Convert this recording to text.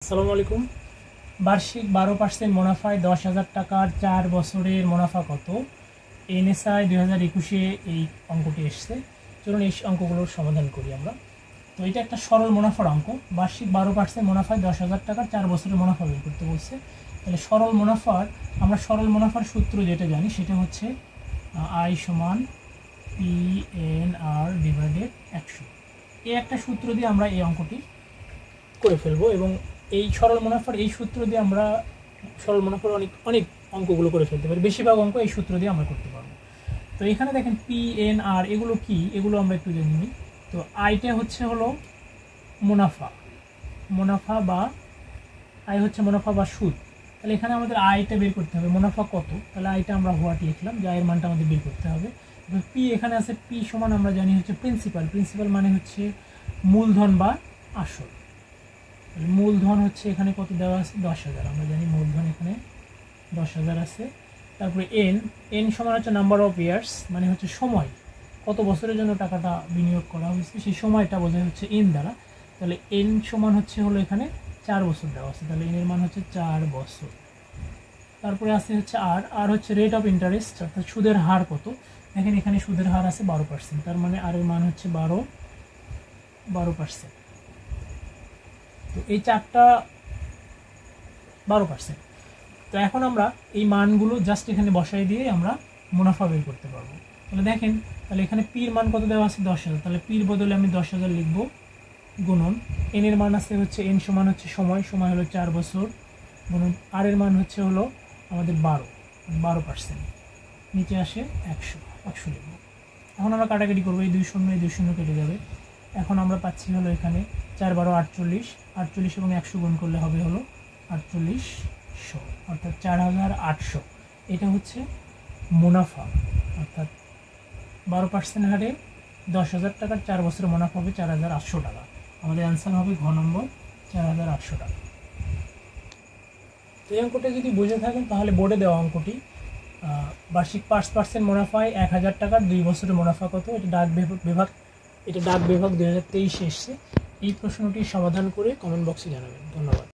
আসসালামু আলাইকুম। বার্ষিক 12% মুনাফায় 10,000 টাকার 4 বছরের মুনাফা কত? এনএসআই 2021-এ এই অঙ্কটি এসছে। চলুন এই অঙ্কগুলোর সমাধান করি আমরা। তো এটা একটা সরল মুনাফার অঙ্ক। বার্ষিক 12% মুনাফায় 10,000 টাকার 4 বছরের মুনাফা বের করতে বলছে। তাহলে আমরা সরল মুনাফার সূত্র যেটা জানি সেটা হচ্ছে আই সমান PNR ডিভাইডেড 100। এই একটা সূত্র দিয়ে আমরা এই অঙ্কটি করে ফেলবো এবং এই সরল মুনাফার এই সূত্র দিয়ে আমরা সরল মুনাফার অনেক অঙ্কগুলো করে ফেলতে পারি। বেশিরভাগ অঙ্ক এই সূত্র দিয়ে আমরা করতে পারবো। তো এখানে দেখেন PNR এগুলো কি, এগুলো আমরা একটু জেনে নিই। তো আইটা হলো মুনাফা বা আই হচ্ছে মুনাফা বা সুদ। তাহলে এখানে আমাদের আয়টা বের করতে হবে, মুনাফা কত। তাহলে আয়টা আমরা হোয়াট লিখলাম, যে আয়ের মানটা আমাদের বের করতে হবে। পি এখানে আছে, পি সমান আমরা জানি হচ্ছে প্রিন্সিপাল মানে হচ্ছে মূলধন বা আসল। মূলধন হচ্ছে এখানে কত দেওয়া আছে, 10,000। আমরা জানি মূলধন এখানে 10,000 আছে। তারপরে এন সমান হচ্ছে নাম্বার অফ ইয়ার্স, মানে হচ্ছে সময়, কত বছরের জন্য টাকাটা বিনিয়োগ করা হয়েছে সেই সময়টা বোঝায় হচ্ছে এন দ্বারা। তাহলে এন সমান হলো এখানে 4 বছর দেওয়া আছে, তাহলে এন এর মান হচ্ছে 4 বছর। তারপরে আছে হচ্ছে আর হচ্ছে রেট অফ ইন্টারেস্ট, অর্থাৎ সুদের হার কত। দেখেন এখানে সুদের হার আছে 12%, তার মানে আর এর মান হচ্ছে 12%। তো এই চারটা 12%। তো এখন আমরা এই মানগুলো জাস্ট এখানে বসাই দিয়ে আমরা মুনাফা বের করতে পারবো। তাহলে দেখেন, তাহলে এখানে পির মান কত দেওয়া আছে, 10,000। তাহলে পির বদলে আমি 10,000 লিখবো, গুণন এন এর মান আছে হচ্ছে এন সমান হচ্ছে সময় হলো 4 বছর, গুণন আর এর মান হলো আমাদের 12%, নিচে আসে 100 লিখবো। এখন আমরা কাটাকাটি করবো, এই 2 শূন্য কেটে যাবে। এখন আমরা পাচ্ছি এখানে 4 12 48 এবং 100 গুণ করলে হবে 4800, অর্থাৎ 4,800। এটা হচ্ছে মুনাফা, অর্থাৎ 12% হারে 10,000 টাকার 4 বছরের মুনাফা হবে 4,800 টাকা। আমাদের অ্যান্সার হবে ঘ নম্বর, 4,800 টাকা। এই অঙ্কটা যদি বুঝে থাকেন তাহলে বোর্ডে দেওয়া অঙ্কটি বার্ষিক 5% মুনাফায় 1,000 টাকার 2 বছরের মুনাফা কত, এটা ডাক বিভাগ 2023 এসছে। এই প্রশ্নটির সমাধান করে কমেন্ট বক্সে জানাবেন। ধন্যবাদ।